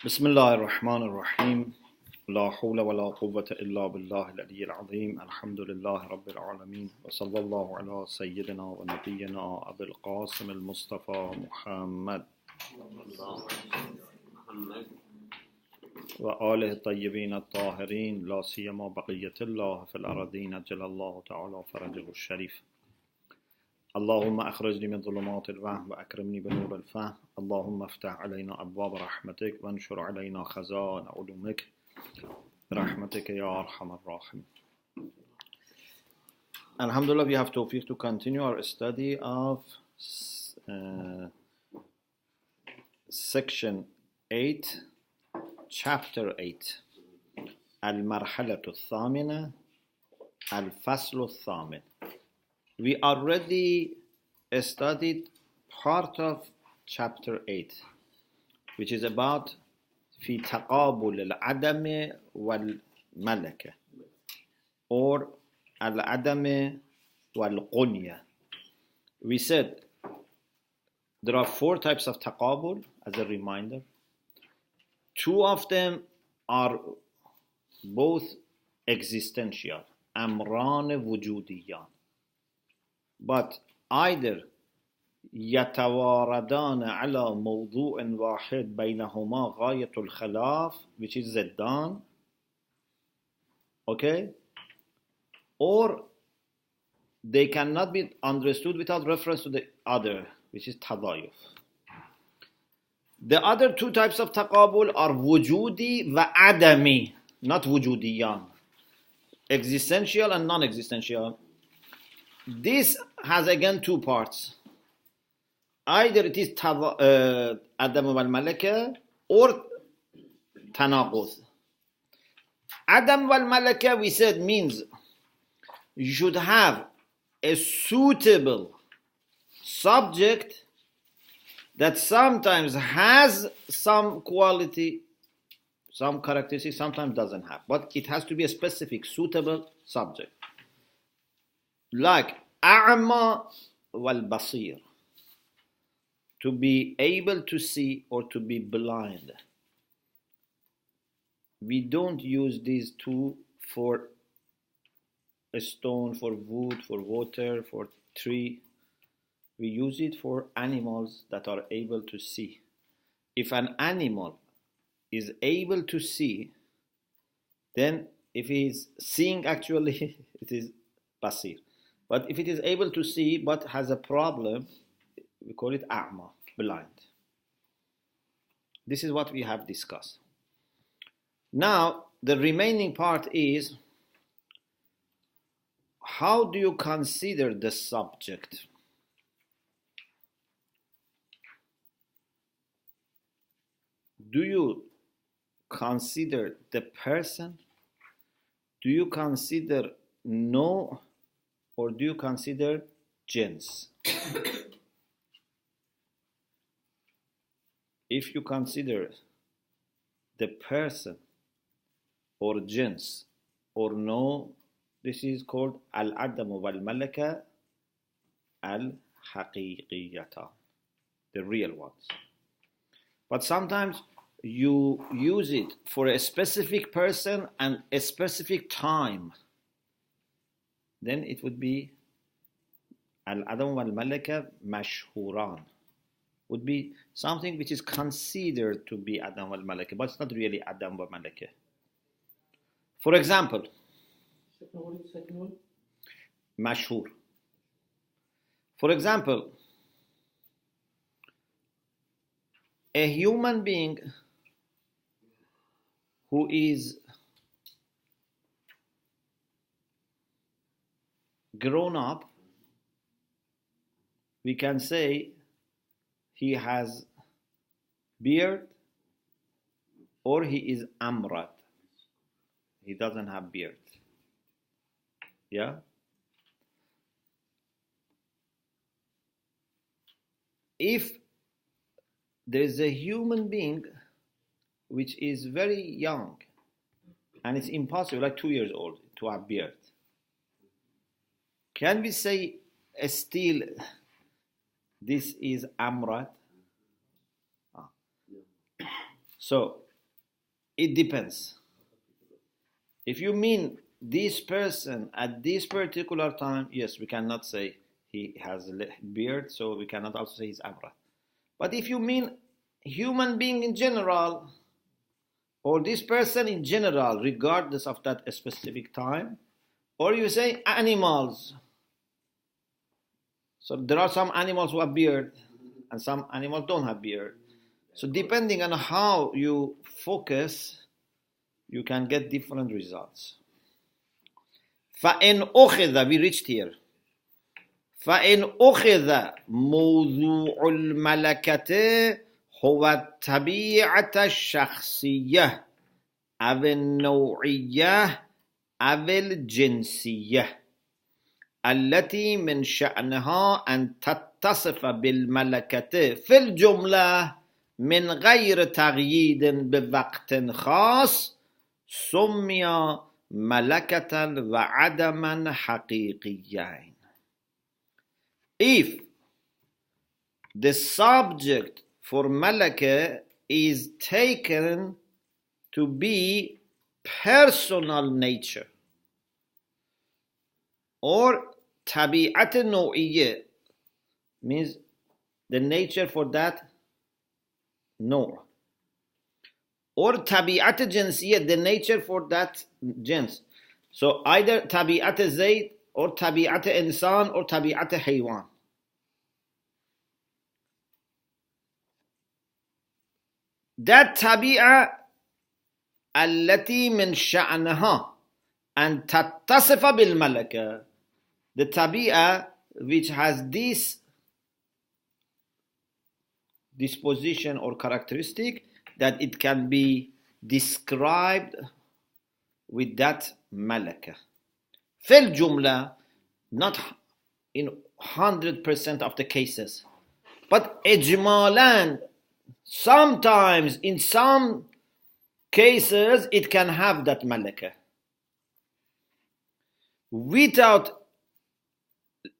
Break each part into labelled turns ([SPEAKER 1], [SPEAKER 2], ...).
[SPEAKER 1] بسم الله الرحمن الرحيم لا حول ولا قوة إلا بالله العلي العظيم الحمد لله رب العالمين وصلى الله على سيدنا ونبينا أبي القاسم المصطفى محمد وآله الطيبين الطاهرين لا سيما بقية الله في الأرضين أجل الله تعالى فرجه الشريف اللهم أخرجني من ظلمات الوهم وأكرمني بنور الفهم اللهم افتح علينا أبواب رحمتك وانشر علينا خزائن علومك برحمتك يا أرحم الراحمين. Alhamdulillah, we have tawfiq to continue our study of section 8, chapter 8, المرحلة الثامنة الفصل الثامن. We already studied part of chapter 8, which is about في تقابل العدم والملكة or العدم والقنية. We said there are 4 types of تقابل as a reminder. 2 of them are both existential, أمران وجوديان. But either يتواردان على موضوع واحد بينهما غاية الخلاف, which is زدان, okay, or they cannot be understood without reference to the other, which is تضايف. The other 2 types of تقابل are وجودي وعدمي, not وجوديان, existential and non-existential. This has again 2 parts. Either it is Adam wal Malaka or Tanaqud. Adam wal Malaka, we said, means you should have a suitable subject that sometimes has some quality, some characteristics, sometimes doesn't have. But it has to be a specific, suitable subject. Like A'ma wal Basir, to be able to see or to be blind. We don't use these 2 for a stone, for wood, for water, for tree. We use it for animals that are able to see. If an animal is able to see, then if he is seeing actually, it is Basir. But if it is able to see but has a problem, we call it a'ma, blind. This is what we have discussed. Now, the remaining part is, how do you consider the subject? Do you consider the person? Do you consider no? Or do you consider jins? If you consider the person or jins or no, this is called al-adam wal-malaka al-haqiqiyatan, the real ones. But sometimes you use it for a specific person and a specific time. Then it would be al-adam wal-malaka mashhuran, would be something which is considered to be adam wal-malaka, but it's not really adam wal-malaka. For example, mashhur. For example, a human being who is grown up, we can say he has beard or he is amrat. He doesn't have beard. Yeah? If there is a human being which is very young and it's impossible, like 2 years old, to have beard, can we say still this is amrat? So it depends. If you mean this person at this particular time, yes, we cannot say he has a beard, so we cannot also say he's Abra. But if you mean human being in general, or this person in general, regardless of that specific time, or you say animals. So there are some animals who have beard, and some animals don't have beard. So depending on how you focus, you can get different results. فَإِنْ أُخِذَ, we reached here. فَإِنْ أُخِذَ مَوْضُوعُ الْمَلَكَةِ هو الطبيعة الشخصية أو النوعية أو الجنسية التي من شأنها أن تتصف بالملكة في الجملة من غير تقييد بوقت خاص سمي ملكة وعدما حقيقيين. If the subject for malaka is taken to be personal nature or tabi'at al-naw'iyya, means the nature for that no, or tabi'at al-jinsiyya, the nature for that jins. So either tabi'at al-zayd or tabi'at al-insan or tabi'at al-haywan. That tabi'a التي من شأنها أن تتصف بالملكة, the tabi'a which has this disposition or characteristic that it can be described with that malaka. في الجملة, not in 100% of the cases, but إجمالاً, sometimes in some cases it can have that malaka without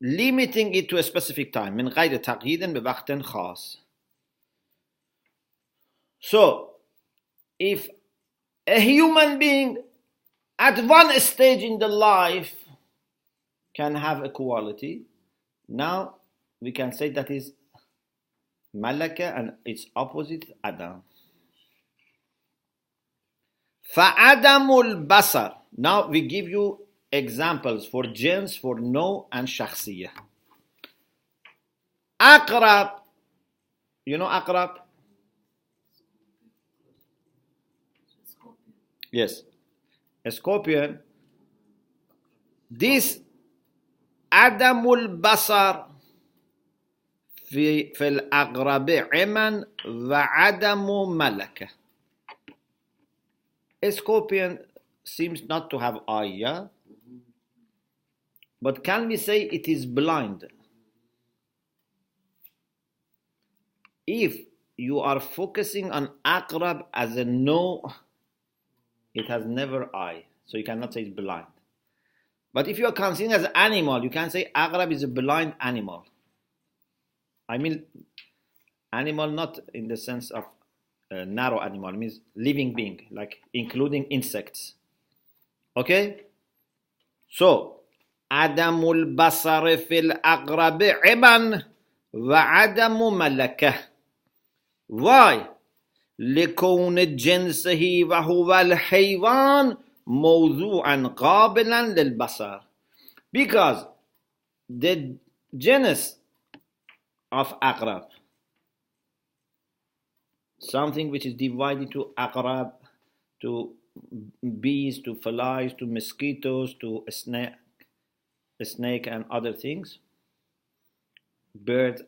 [SPEAKER 1] limiting it to a specific time. من غير تقييد بوقت خاص. So if a human being at one stage in the life can have a quality, now we can say that is malaka, and its opposite adam. فَعَدَمُ الْبَصَرِ. Now we give you examples for jins, for no and shakhsiyah. Aqrab, you know aqrab? Yes, a scorpion. This adamul basar في الأقرب عمن وعدم ملكة. A scorpion seems not to have eye, yeah? But can we say it is blind? If you are focusing on aqrab as a no, it has never eye, so you cannot say it's blind. But if you are considering as an animal, you can say aqrab is a blind animal. I mean animal not in the sense of narrow animal, means living being, like including insects. Okay? So, adamul basar fil aqrab iban wa adamu malakah. Why? لكون جنسه وهو الحيوان موضوعا قابلا للبصر. Because the genus of aqrab, something which is divided to aqrab, to bees, to flies, to mosquitoes, to a snake and other things, bird,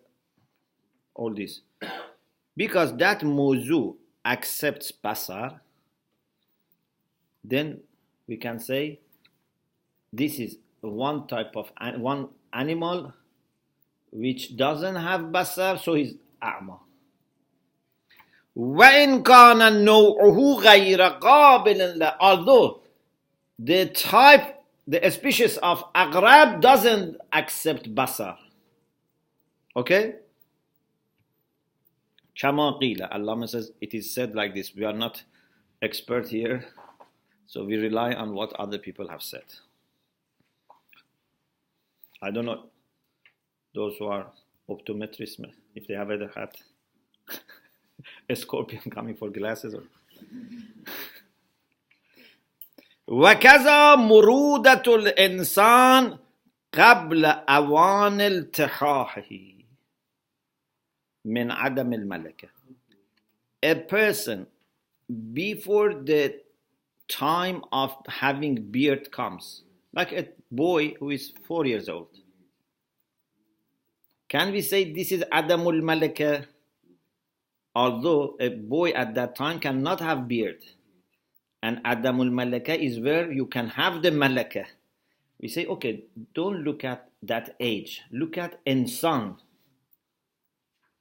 [SPEAKER 1] all this. Because that mawzu accepts basar, then we can say this is one type of one animal which doesn't have basar, so he's a'ma. وَإِنْ كَانَ نَوْعُهُ غَيْرَ قَابِلٍ لَهُ. Although the type, the species of aqrab doesn't accept basar. Okay? كما قيل, Allah says, it is said like this. We are not expert here, so we rely on what other people have said. I don't know those who are optometrists, if they have ever had a scorpion coming for glasses. Or وكذا مرودة الإنسان قبل أوان التحاحه من عدم الملكة. A person before the time of having beard comes, like a boy who is 4 years old. Can we say this is Adamul Malaka? Although a boy at that time cannot have beard. And Adamul Malaka is where you can have the Malaka. We say, okay, don't look at that age. Look at insan.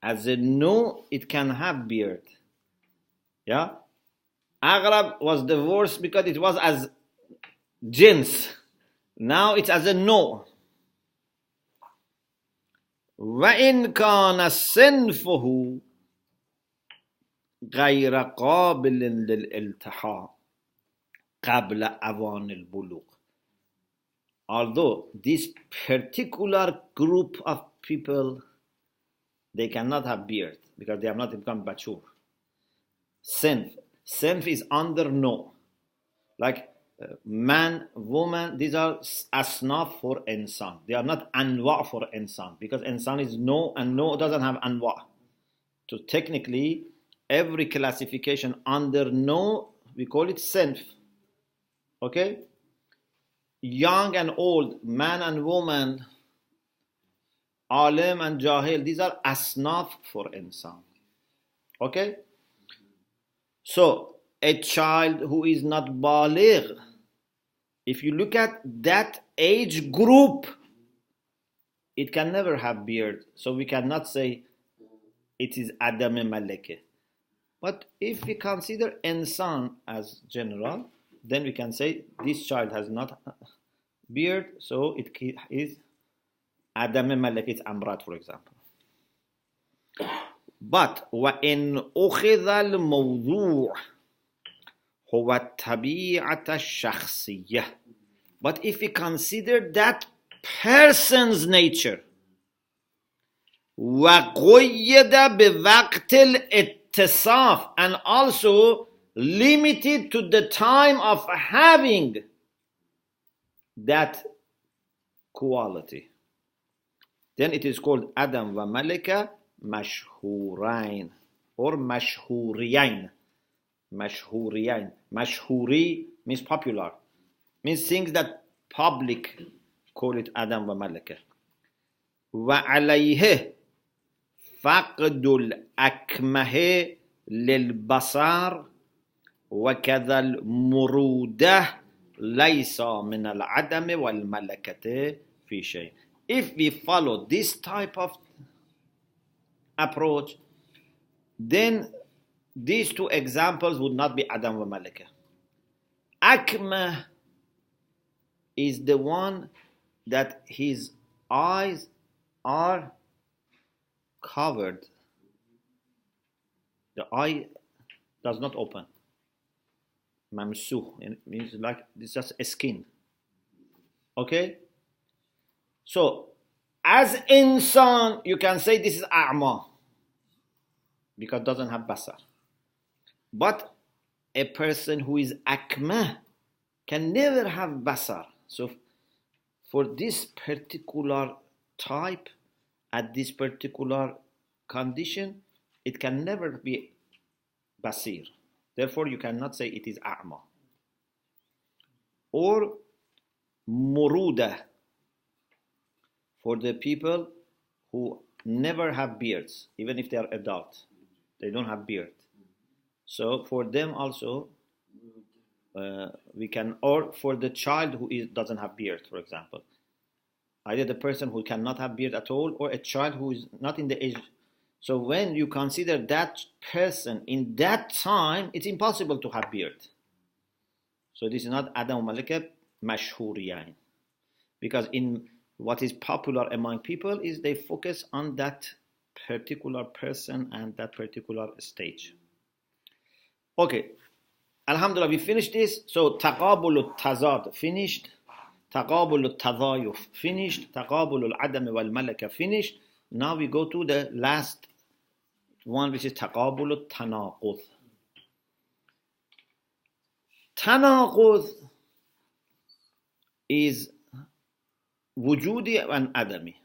[SPEAKER 1] As a no, it can have beard. Yeah? Aghrab was divorced because it was as jins. Now it's as a no. وَإِنْ كَانَ صِنْفُهُ غَيْرَ قَابِلٍ لِلْإِلْتِحَاءِ قَبْلَ أَوَانِ الْبُلُوغِ. Although this particular group of people, they cannot have beard because they have not become mature. Sinf is under no. Like man, woman, these are asnaf for insan. They are not anwa for insan because insan is no and no doesn't have anwa. So technically, every classification under no, we call it sinf. Okay? Young and old, man and woman, alim and jahil, these are asnaf for insan. Okay? So, a child who is not baligh, if you look at that age group, it can never have beard. So we cannot say it is Adam Maleke. But if we consider insan as general, then we can say this child has not beard, so it is Adam Maleke, it's Amrat, for example. But وَإِنْ أُخِذَ الْمَوْضُوعِ هُوَ الطَّبِيعَةَ الشَّخْصِيَّةِ. But if we consider that person's nature, وَقُيَّدَ بِوَقْتِ الْإِتِّصَافِ, and also limited to the time of having that quality, then it is called Adam wa Malika mashhurain or mashhuriyain. Mashhuriyain. Mashhuri means popular, means things that public call it Adam wa Malika. Wa alayhi faqdul akmahi lil basar wa kadhal murudah laysa min al adami wal malakati fi shay. If we follow this type of approach, then these two examples would not be Adam wa Malika. Akma is the one that his eyes are covered. The eye does not open. Mamsuh, it means like it's just a skin. Okay? So, as insan, you can say this is a'ma because it doesn't have basar. But a person who is akma can never have basar. So, for this particular type, at this particular condition, it can never be basir. Therefore, you cannot say it is a'ma. Or muruda, for the people who never have beards, even if they are adults, they don't have beard. So for them also, we can, or for the child who doesn't have beard, for example, either the person who cannot have beard at all, or a child who is not in the age. So when you consider that person in that time, it's impossible to have beard. So this is not Adam Malika mashhuriyain, because in what is popular among people is they focus on that particular person and that particular stage. Okay, Alhamdulillah, we finished this. So taqabul al-tazad finished. Taqabul al-tadayuf finished. Taqabul al-adam wal-malaka finished. Now we go to the last one, which is taqabul al-tanaqud. Tanaqud is wujudi and adami.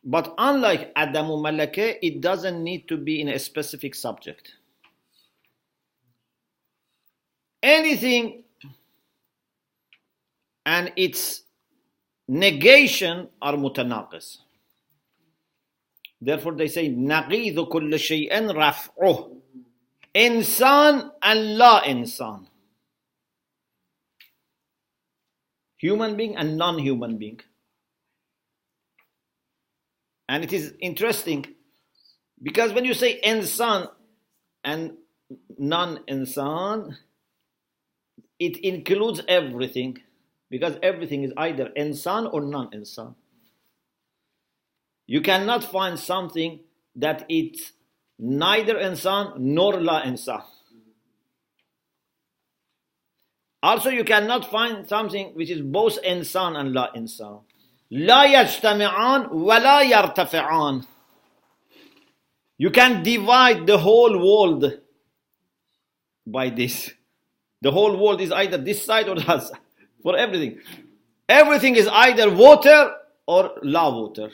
[SPEAKER 1] But unlike adamu malaka, it doesn't need to be in a specific subject. Anything and its negation are mutanaqis. Therefore they say naqidhu kull shay'in raf'uh. Insan and la insan. Human being and non-human being. And it is interesting because when you say insan and non-insan, it includes everything, because everything is either insan or non-insan. You cannot find something that it's neither insan nor la insan. Also, you cannot find something which is both insan and la insan. La yajtami'an wa la yartafi'an. You can divide the whole world by this. The whole world is either this side or that side. For everything. Everything is either water or la water.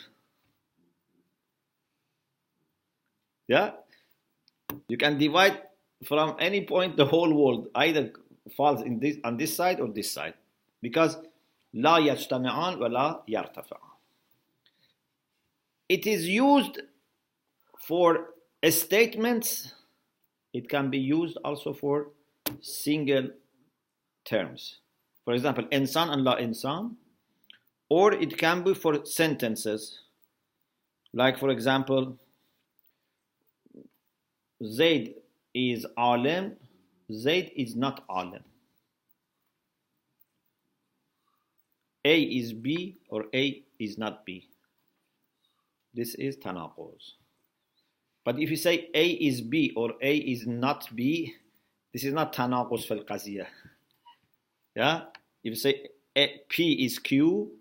[SPEAKER 1] Yeah? You can divide from any point the whole world. Either falls in this, on this side or this side. Because la yajtami'an wa la yartafi'an. It is used for statements. It can be used also for single terms. For example, insan and la insan. Or it can be for sentences. Like for example, Zayd is alim, Zayd is not alim. A is B or A is not B. This is tanaquz. But if you say A is B or A is not B, this is not tanaquz fil qaziyah. Yeah? If you say P is Q,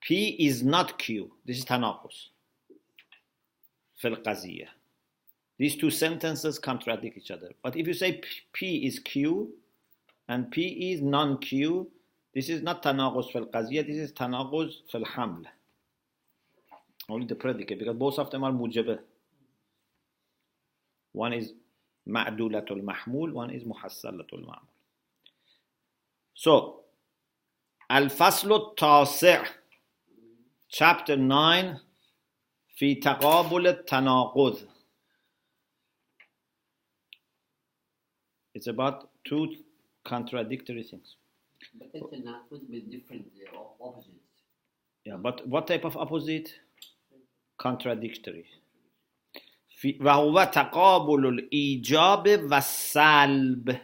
[SPEAKER 1] P is not Q. This is tanaquz fil qaziyah. These two sentences contradict each other. But if you say P is Q and P is non-Q, this is not tanaquz fil qaziyah, this is tanaquz fil haml. Only the predicate, because both of them are mujabah. One is ma'dulatul mahmul, one is muhassalatul ma'mul. So, al-faslu tasi' chapter 9 fi taqabul al-tanaqud. It's about two contradictory things.
[SPEAKER 2] But it's a tanaqud with different opposites.
[SPEAKER 1] Yeah, but what type of opposite? Contradictory. وهو تقابل الإيجاب والسلب.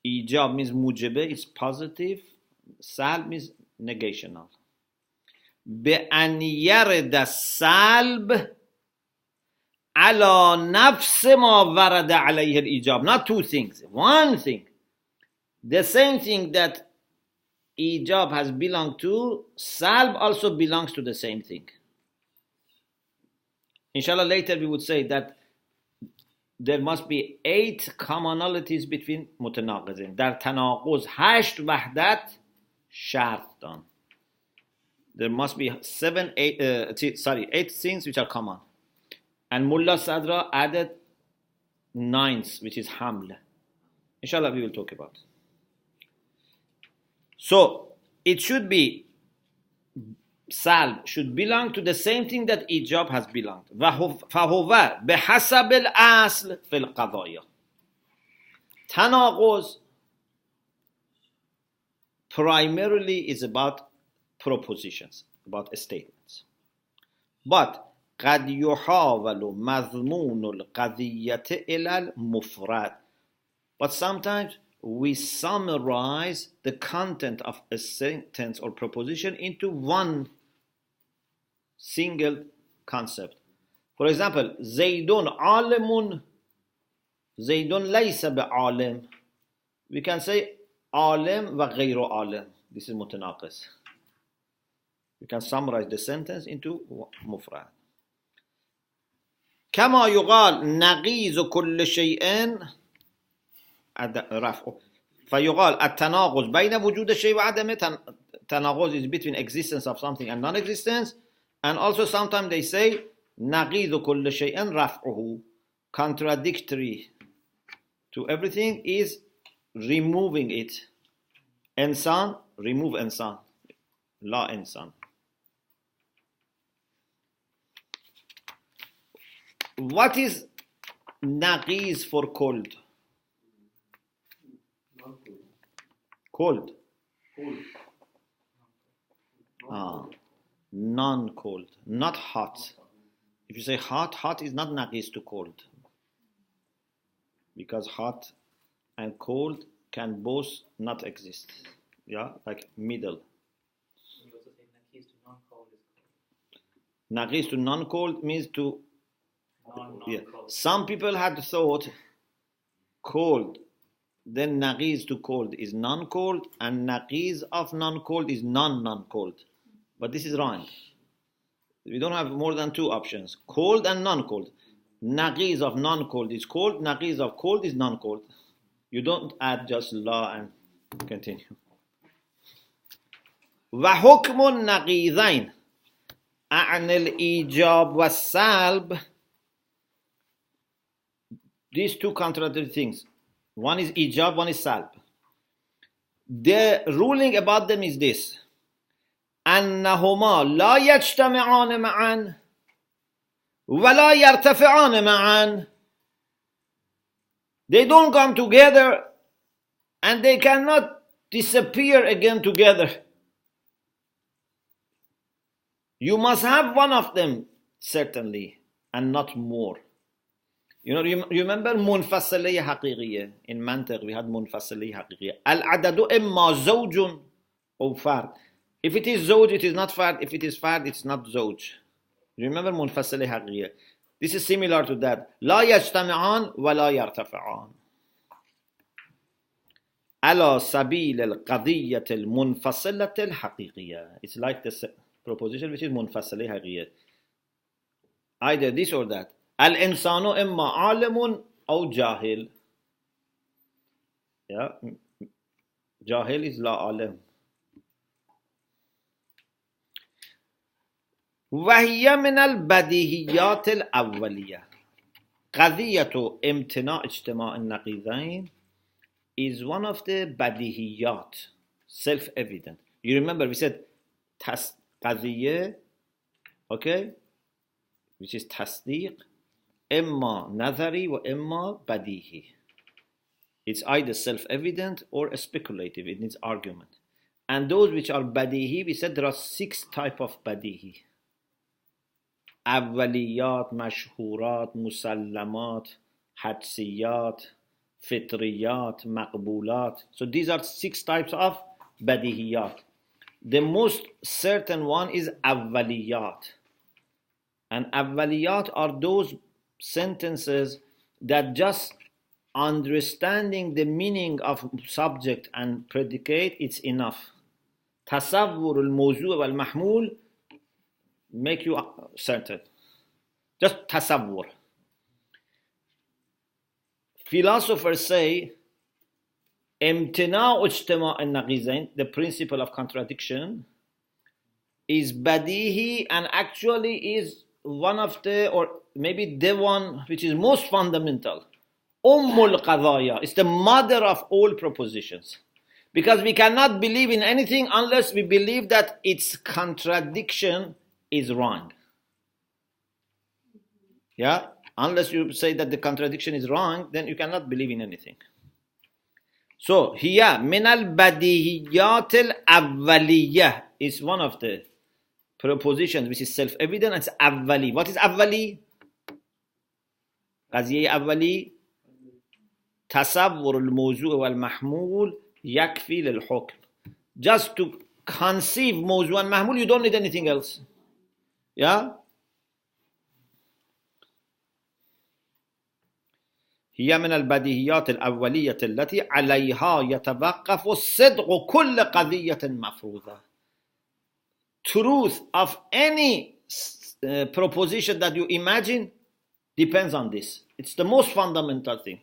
[SPEAKER 1] Ijab means mujibe, it's positive. Salb means negational. بأن يرد السلب على نفس ما ورد عليه الإيجاب. Not two things, one thing. The same thing that Ijab has belonged to, Salb also belongs to the same thing. Inshallah, later we would say that there must be 8 commonalities between mutanaqizin. Dar tanaquz 8 wahdat shart done. There must be 8 things which are common. And Mullah Sadra added 9th, which is haml. Inshallah, we will talk about. So, it should be, salb should belong to the same thing that ijab has belonged. فَهُوَ بِحَسَبِ الْأَصْلِ فِي الْقَضَايَا. Tanaquz primarily is about propositions, about statements. But قد يحاول مضمون القضية إلى المفرد. But sometimes we summarize the content of a sentence or proposition into one single concept. For example, Zaydun alimun زيد ليس بعالم. We can say عالم وغير عالم. This is متناقص. We can summarize the sentence into مفرد. كما يقال نقيض كل شيء رفع. فيقال التناقض بين وجود الشيء وعدمه. تناقض is between existence of something and non-existence. And also sometimes they say نقيض كل شيء رفعه. Contradictory to everything is removing it. إنسان, remove إنسان. لا إنسان. What is نقيض for cold? Cold. Non-cold, not hot. If you say hot, hot is not naqis to cold. Because hot and cold can both not exist. Yeah, like middle.
[SPEAKER 3] You also say naqis to non-cold is cold.
[SPEAKER 1] Naqis to non-cold means to...
[SPEAKER 3] Non-cold.
[SPEAKER 1] Yeah. Some people had thought cold, then naqis to cold is non-cold, and naqis of non-cold is non-non-cold. But this is wrong. We don't have more than two options. Cold and non-cold. Naqis of non-cold is cold. Naqis of cold is non-cold. You don't add just la and continue. وحكم النقيضين عن الإيجاب والسلب. These two contradictory things. One is ijab, one is salb. The ruling about them is this. أنهما لا يجتمعان معا ولا يرتفعان معا. They don't come together and they cannot disappear again together. You must have one of them, certainly, and not more. You know, you remember منفصلة حقيقية. In mantiq we had منفصلة حقيقية. العدد إما زوج أو فرد. If it is زوج, it is not fard. If it is fard, it's not زوج. You remember منفصلة حقيقية. This is similar to that. لا يجتمعان ولا يرتفعان. على سبيل القضية المنفصلة الحقيقية. It's like the proposition which is منفصلة حقيقية. Either this or that. الإنسان إما عالم أو جاهل. Yeah. جاهل is لا عالم. وهي من البديهيات الأولية. قضية امتناع اجتماع النقيضين is one of the بديهيات, self-evident. You remember we said قضية, okay, which is تصديق, إما نظري وإما بديهي. It's either self-evident or speculative, it needs argument. And those which are badihi, we said there are 6 types of badihi. أوليات, مشهورات, مسلمات, حدسيات, فطريات, مقبولات. So these are 6 types of badihiyat. The most certain one is أوليات. And أوليات are those sentences that just understanding the meaning of subject and predicate, it's enough. تصور الموضوع والمحمول make you certain. Just تصور. Philosophers say امتناع اجتماع النقيضين, the principle of contradiction, is badihi and actually is one of the, or maybe the one which is most fundamental. Qadaya is the mother of all propositions. Because we cannot believe in anything unless we believe that its contradiction is wrong. Yeah? Unless you say that the contradiction is wrong, then you cannot believe in anything. So, here, min al-badihiyat al-awwaliyah is one of the propositions which is self-evident. It's awwali. What is awwali? قضية أولي تصور الموضوع والمحمول يكفي للحكم. Just to conceive موضوع and محمول, you don't need anything else. Yeah? هي من البديهيات الأولية التي عليها يتوقف صدق كل قضية مفروضة. Truth of any proposition that you imagine depends on this. It's the most fundamental thing.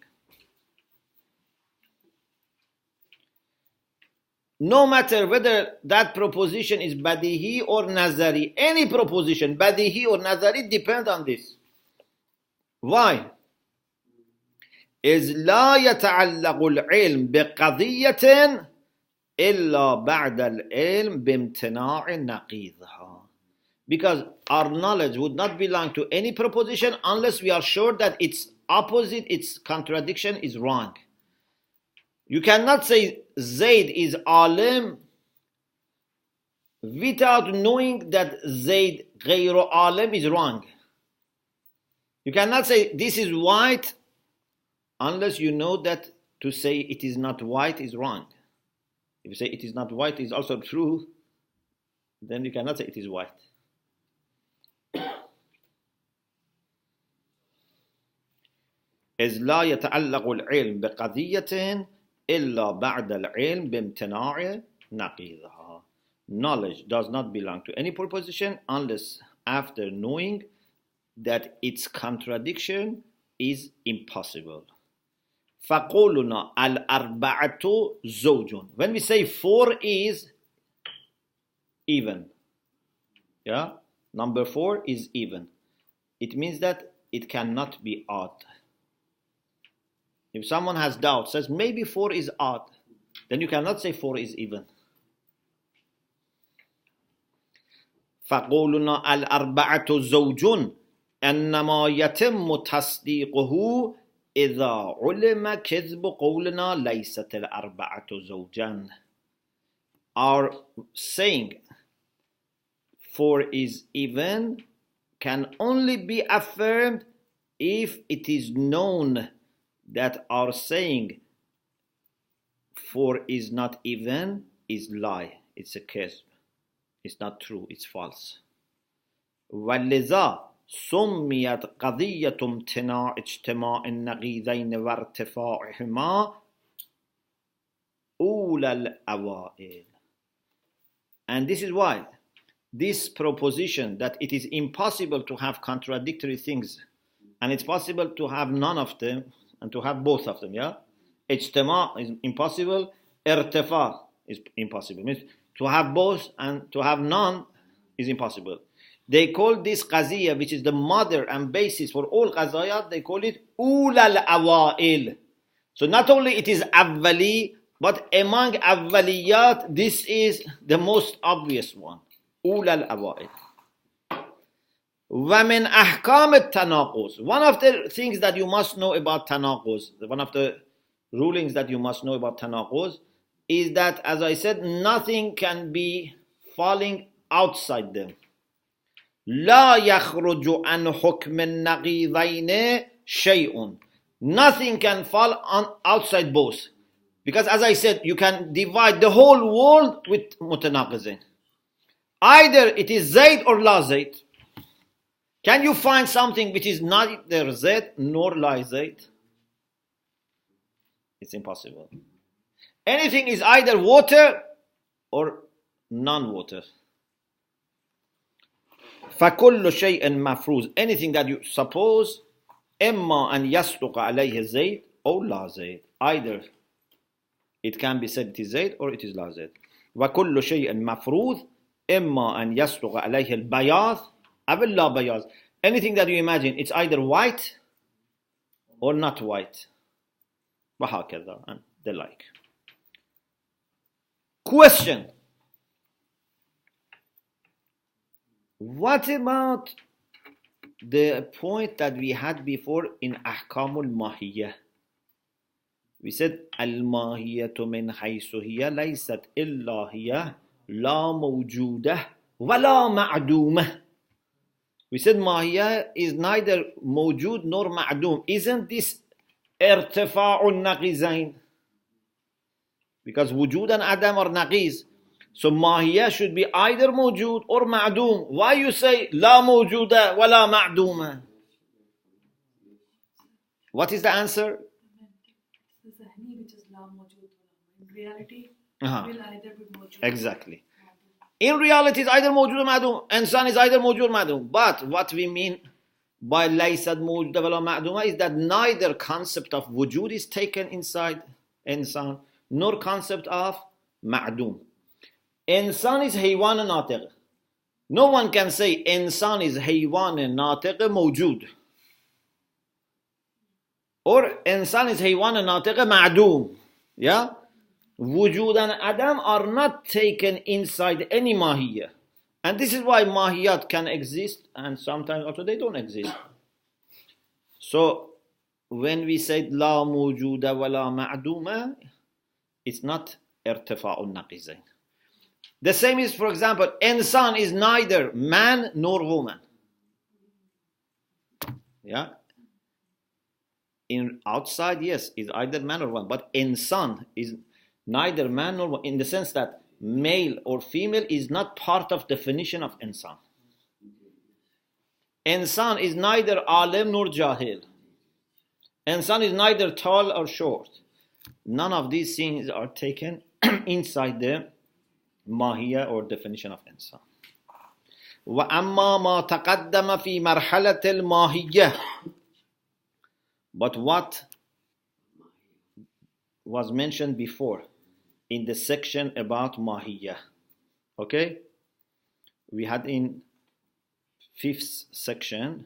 [SPEAKER 1] No matter whether that proposition is badihi or nazari, any proposition, badihi or nazari, depends on this. Why? إذ لا يتعلق العلم بقضية إلا بعد العلم بامتناع نقيضها. Because our knowledge would not belong to any proposition unless we are sure that its opposite, its contradiction is wrong. You cannot say Zayd is alim without knowing that Zayd غير alim is wrong. You cannot say this is white unless you know that to say it is not white is wrong. If you say it is not white is also true, then you cannot say it is white. إذ لا يتعلق العلم بقضية إلا بعد العلم بامتناع نقيضها. Knowledge does not belong to any proposition unless after knowing that its contradiction is impossible. فقولنا الأربعة زوج. When we say 4 is even, yeah, number 4 is even, it means that it cannot be odd. If someone has doubt, says maybe 4 is odd, then you cannot say 4 is even. فقولنا الأربعة زوج إنما يتم تصديقه إذا علم كذب قولنا ليست الأربعة زوجان. Our saying 4 is even can only be affirmed if it is known that our saying 4 is not even is lie. It's a kizb. It's not true. It's false. ولذا سميت قضية امتناع اجتماع النقيضين وارتفاعهما أولى الأوائل. And this is why this proposition that it is impossible to have contradictory things and it's possible to have none of them and to have both of them, yeah? Ijtima is impossible, irtifa is impossible. Means to have both and to have none is impossible. They call this qaziyya, which is the mother and basis for all qazayat, they call it ulal awail. So not only it is awwali, but among awwaliyat, this is the most obvious one. Ulal awail. وَمِنْ أَحْكَامِ التَّنَاقُض. One of the things that you must know about tanaquz, one of the rulings that you must know about tanaquz, is that, as I said, nothing can be falling outside them. لا يخرج عن حكم النقيضين شيء. Nothing can fall on outside both. Because as I said, you can divide the whole world with mutanaqizin. Either it is Zayd or la Zayd. Can you find something which is neither Zayd nor la Zayd? It's impossible. Anything is either water or non-water. فَكُلُّ شَيْءٍ مَفْرُوز. Anything that you suppose, إِمَّا أَنْ يَصْدُقَ عَلَيْهِ زَيْد أو لا زَيْد. Either it can be said it is Zayd or it is la Zayd. وَكُلُّ شَيْءٍ مَفْرُوز إِمَّا أَنْ يَصْدُقَ عَلَيْهِ الْبَيَاض أَوْ لَا بَيَاض. Anything that you imagine, it's either white or not white. وهكذا and the like. Question. What about the point that we had before in Ahkamul Mahiyya? We said Al-Mahiyyatu min haythu hiya laysat illa hiya la mawjudah wa la ma'dumah. We said Mahiyya is neither mawjud nor ma'dum. Isn't this irtifa'un naqizain? Because wujud and adam are naqiz. So Mahiyya should be either mawjud or ma'dum. Why you say la mawjuda wa la ma'duma? What is the answer?
[SPEAKER 4] Zahni, which is la mawjood. In reality,
[SPEAKER 1] Uh-huh.
[SPEAKER 4] will either be mawjood.
[SPEAKER 1] Exactly. In reality, it's either mawjood or ma'dum. Insan is either mawjood or ma'dum. But what we mean by laysat mawjuda wala ma'duma is that neither concept of wujud is taken inside insan, nor concept of ma'dum. Insan is haywan natiq. No one can say insan is haywan natiq mawjood. Or insan is haywan natiq ma'dum. Yeah? Wujud and Adam are not taken inside any mahiyya. And this is why mahiyat can exist and sometimes also they don't exist. So when we say la mawjuda wa la ma'duma, it's not irtifa'un naqizain. The same is, for example, insan is neither man nor woman. Yeah? In outside, yes, is either man or woman, but insan is neither man nor woman, in the sense that male or female is not part of definition of insan. Insan is neither alim nor jahil. Insan is neither tall or short. None of these things are taken inside the mahiyya or definition of insan. وَأَمَّا مَا تَقَدَّمَ فِي مَرْحَلَةِ الْمَاهِيَّةِ. But what was mentioned before in the section about mahiyya. Okay? We had in 5th section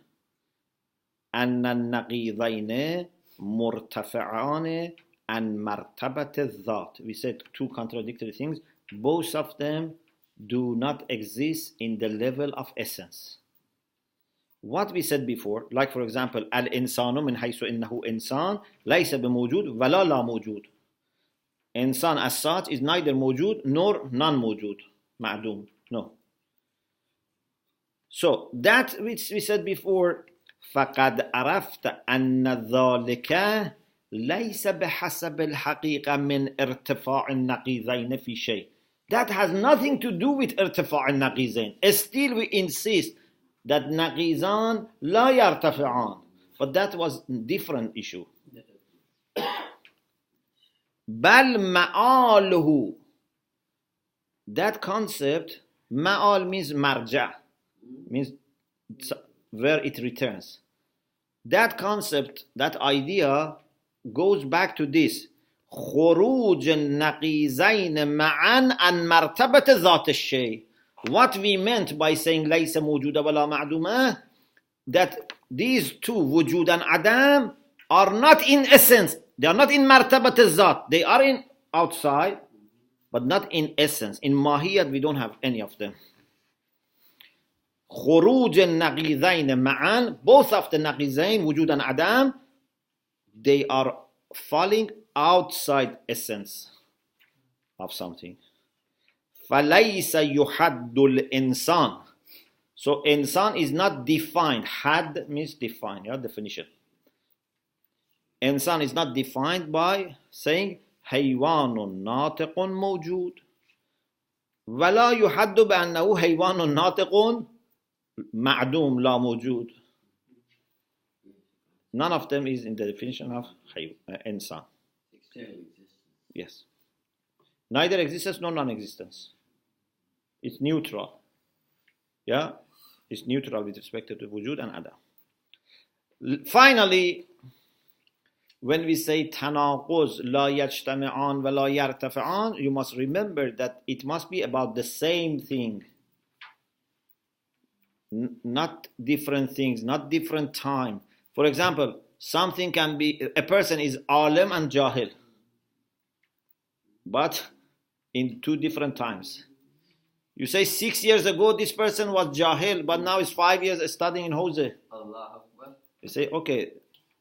[SPEAKER 1] أن النقيضين مرتفعان عن مرتبة الذات. We said two contradictory things. Both of them do not exist in the level of essence. What we said before, like for example, الإنسان من حيث إنه إنسان ليس بموجود ولا لا موجود. Insan as such is neither mawjud nor non-mawjud, ma'dum. No. So that which we said before, فَقَدْ عَرَفْتَ أَنَّ ذَلِكَ لَيْسَ بِحَسَبِ الْحَقِيقَةِ مِنْ إِرْتِفَاعِ النَّقِيضَيْنِ فِي شَيْءٍ. That has nothing to do with إِرْتِفَاعِ النَّقِيضَيْنِ. Still we insist that نَقِيضان لا يرتفعان. But that was a different issue. بل مآله. That concept, ma'al means marja, means where it returns. That concept, that idea goes back to this. خروج النقيضين معا عن مرتبة ذات الشيء. What we meant by saying ليس موجودة ولا معدومة, that these two, wujud and adam, are not in essence. They are not in martabat al-zat. They are in outside, but not in essence. In mahiyat, we don't have any of them. خروج النقيضين معا. Both of the naqizain, wujud and adam, they are falling outside essence of something. فَلَيْسَ يُحَدُّ الْإِنسان. So insan is not defined. Had means defined, yeah, definition. Insan is not defined by saying حيوان ناطق موجود ولا يحد بأنه حيوان ناطق معدوم لا موجود. None of them is in the definition of insan. Yes. Neither existence nor non-existence. It's neutral. Yeah? It's neutral with respect to wujud and adam. Finally, when we say tanaquz la yajtami'an wa la yartafa'an, you must remember that it must be about the same thing. Not different things, not different time. For example, something can be, a person is alim and jahil, but in two different times. You say 6 years ago this person was jahil, but now is 5 years studying in Jose. You say, okay,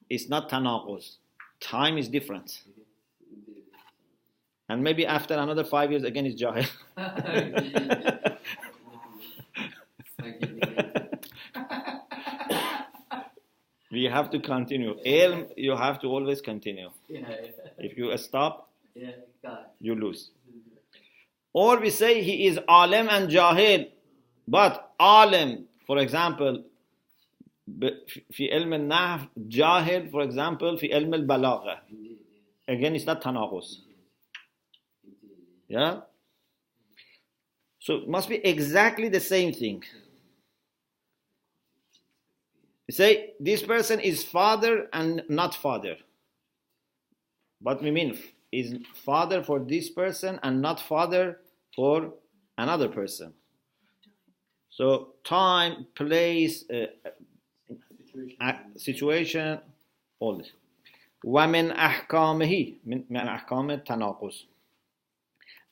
[SPEAKER 1] it's not tanaquz. Time is different. And maybe after another 5 years again is jahil. We have to continue. Ilm, you have to always continue. If you stop, you lose. Or we say he is alim and jahil. But alim, for example, في علم النحو جاهل, for example, في علم البلاغة. Again, it's not تناقض. Yeah? So it must be exactly the same thing. You say this person is father and not father. But we mean is father for this person and not father for another person. So time, place, situation, all this. ومن أحكامه من أحكام التناقض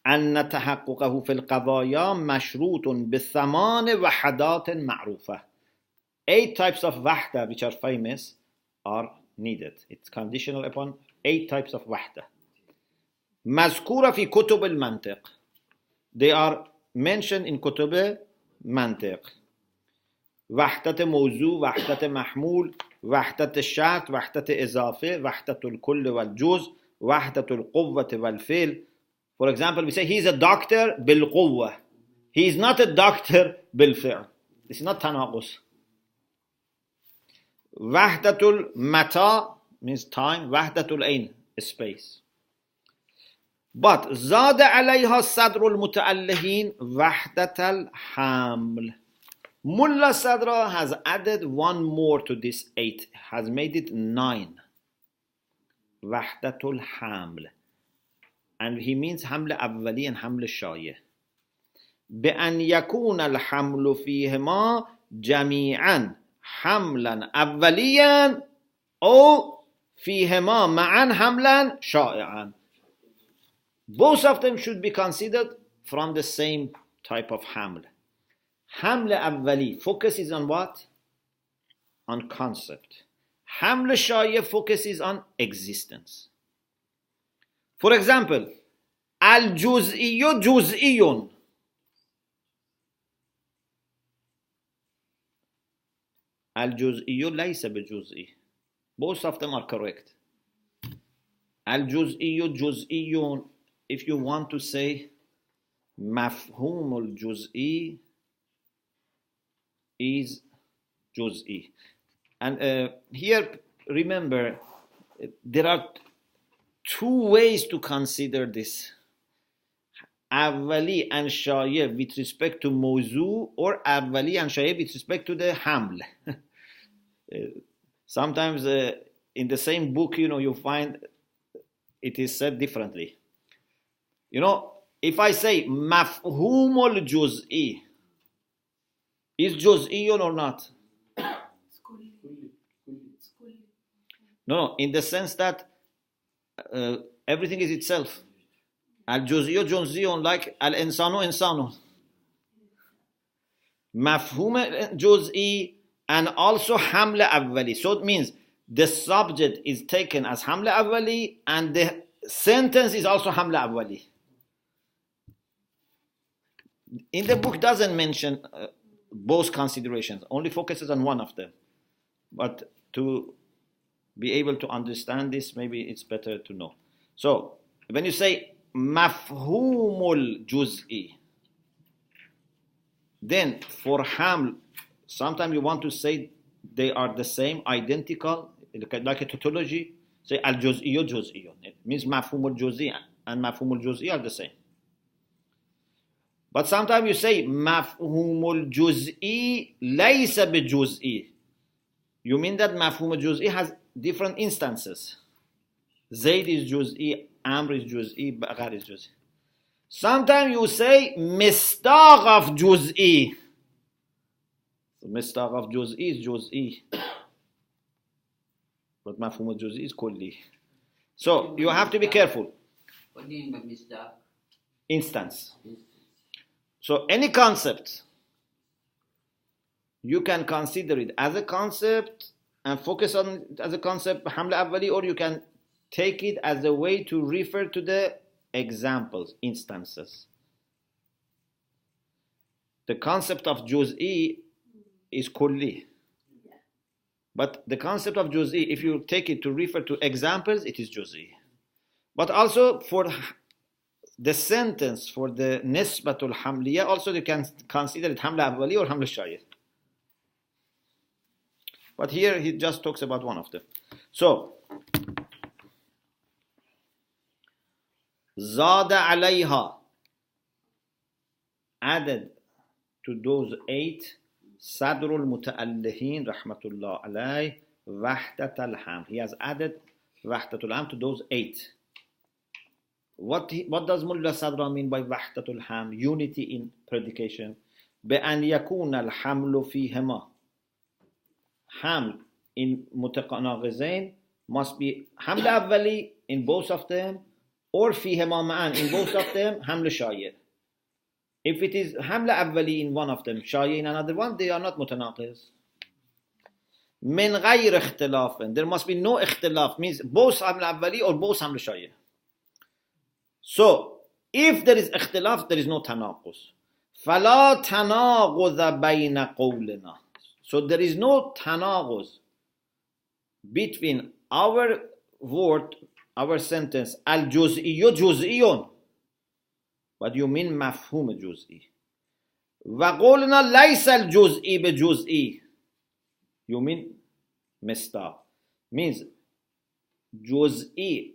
[SPEAKER 1] أن تحققه في القضايا مشروط بثمان وحدات معروفة. 8 types of wahda which are famous are needed. It's conditional upon 8 types of wahda. مذكورة في كتب المنطق. They are mentioned in كتب منطق. وحدة موضوع, وحدة محمول, وحدة الشرط, وحدة إضافة, وحدة الكل والجزء, وحدة القوة والفعل. For example, we say he is a doctor بالقوة. He is not a doctor بالفعل. This is not تناقض. وحدة المتى means time, وحدة العين space. But زاد عليها صدر المتألهين وحدة الحمل. Mullah Sadra has added one more to this 8, has made it 9. وحدة الحمل. And he means حمل أولي and حمل الشايع. بأن يكون الحمل فيهما جميعا حملا أوليا أو فيهما معا حملا شائعا. Both of them should be considered from the same type of حمل. حمل أولي focuses on what? On concept. حمل الشايع focuses on existence. For example, الجزئي جزئي. الجزئي ليس بجزئي. Both of them are correct. الجزئي جزئي. If you want to say مفهوم الجزئي is جزئي. And here remember there are 2 ways to consider this. أولي and شایع with respect to موضوع or أولي and شایع with respect to the حمل. Sometimes in the same book, you find it is said differently. If I say مفهوم الجزئي, is جزئي or not? No, in the sense that everything is itself. الجزئي جزئي like الإنسان إنسان. مفهوم جزئي and also حمل أولي. So it means the subject is taken as حمل أولي and the sentence is also حمل أولي. In the book doesn't mention both considerations, only focuses on one of them. But to be able to understand this, maybe it's better to know. So when you say مفهوم الجزئي, then for حمل, sometimes you want to say they are the same, identical, like a tautology. Say الجزئي جزئي. It means مفهوم الجزئي and مفهوم الجزئي are the same. But sometimes you say مفهوم الجزئي ليس بجزئي. You mean that مفهوم الجزئي has different instances. زيد is جزئي, Amr is جزئي, بغير is جزئي. Sometimes you say مصداق of جزئي. مصداق of جزئي is جزئي. But مفهوم الجزئي is كلي. So you have to be careful.
[SPEAKER 2] What do you mean by مصداق?
[SPEAKER 1] Instance. So any concept, you can consider it as a concept and focus on it as a concept, حمل أولي, or you can take it as a way to refer to the examples, instances. The concept of جزئي is كلي. But the concept of جزئي, if you take it to refer to examples, it is جزئي. But also for the sentence, for the nisbatul hamliya, also you can consider it hamla awwali or hamla shayir. But here he just talks about one of them. So, Zada alayha, added to those 8, Sadrul Muta'allihin, Rahmatullah alayh, Wahdat al-Ham. He has added Wahdat al-Ham to those 8. What does Mullah Sadra mean by Wahdat al-Ham? Unity in predication. بأن يكون الحمل فيهما. Haml in متناقضين must be حمل أولي in both of them, or فيهما معا in both of them, حمل شايع. If it is حمل أولي in one of them, شايع in another one, they are not متناقض. من غير اختلاف. There must be no اختلاف, means both حمل أولي or both حمل شايع. So, if there is اختلاف, there is no تناقض. فلا تناقض بين قولنا. So there is no تناقض between our word, our sentence, الجزئي جزئي, but you mean مفهوم جزئي. وقولنا ليس الجزئي بجزئي, you mean مصداق. Means جزئي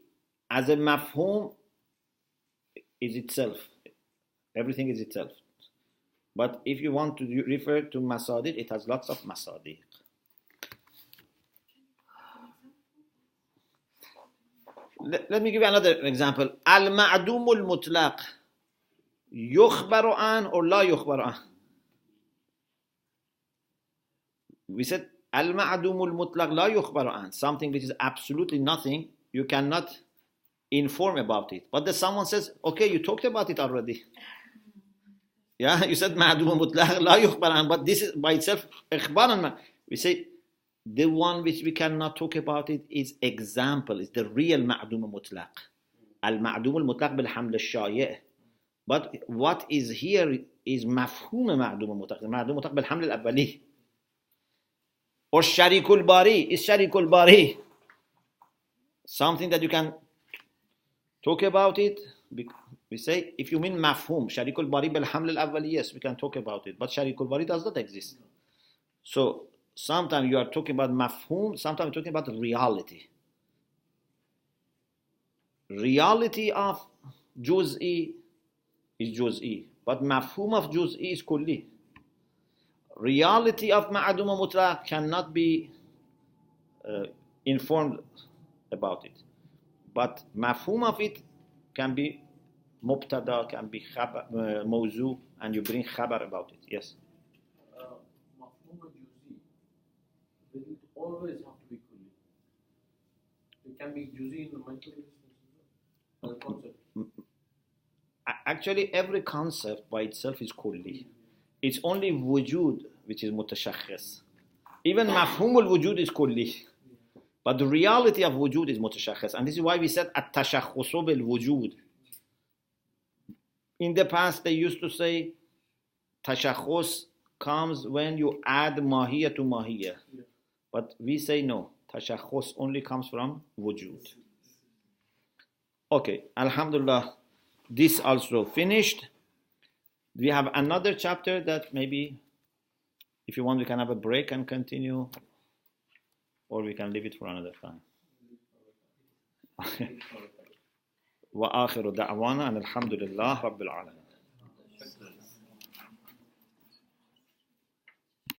[SPEAKER 1] as a مفهوم is itself. Everything is itself. But if you want to refer to masadiq, it has lots of masadiq. Let me give you another example. Al-ma'dum al-mutlaq. Yukhbaru an or la yukhbaru an? We said al-ma'dum al-mutlaq la yukhbaru an. Something which is absolutely nothing, you cannot inform about it. But then someone says, okay, you talked about it already. Yeah, you said ma'dum mutlaq la yukhbar an, but this is by itself ikhbaran. We say the one which we cannot talk about it is example, is the real ma'dum mutlaq. Al ma'dum al mutlaq bil haml al shaya'. But what is here is mafhum ma'dum mutlaq. Ma'dum mutlaq bil haml al awwali. Or sharikul bari is sharikul bari. Something that you can talk about it. We say, if you mean mafhum, sharikul bari bil haml al awwali, yes, we can talk about it. But sharikul bari does not exist. So, sometimes you are talking about mafhum, sometimes you're talking about reality. Reality of juz'i is juz'i, but mafhum of juz'i is kulli. Reality of ma'adum mutlaq cannot be informed about it. But mafhum of it can be mubtada, can be khabar, mawzu, and you bring khabar about it. Yes.
[SPEAKER 5] Mafhum al-juzi, will it always have to be kulli? It can be juzi in the mental existence as a concept.
[SPEAKER 1] Actually, every concept by itself is kulli. It's only wujud which is mutashakhis. Even mafhum al-wujud is kulli. But the reality of wujud is mutashakhis. And this is why we said at-tashakhusu bil-wujud. In the past, they used to say tashakhus comes when you add mahiyya to mahiyya. But we say no. Tashakhus only comes from wujud. Okay, alhamdulillah, this also finished. We have another chapter that maybe, if you want, we can have a break and continue, or we can leave it for another time. وآخر دعوانا أن الحمد لله رب العالمين.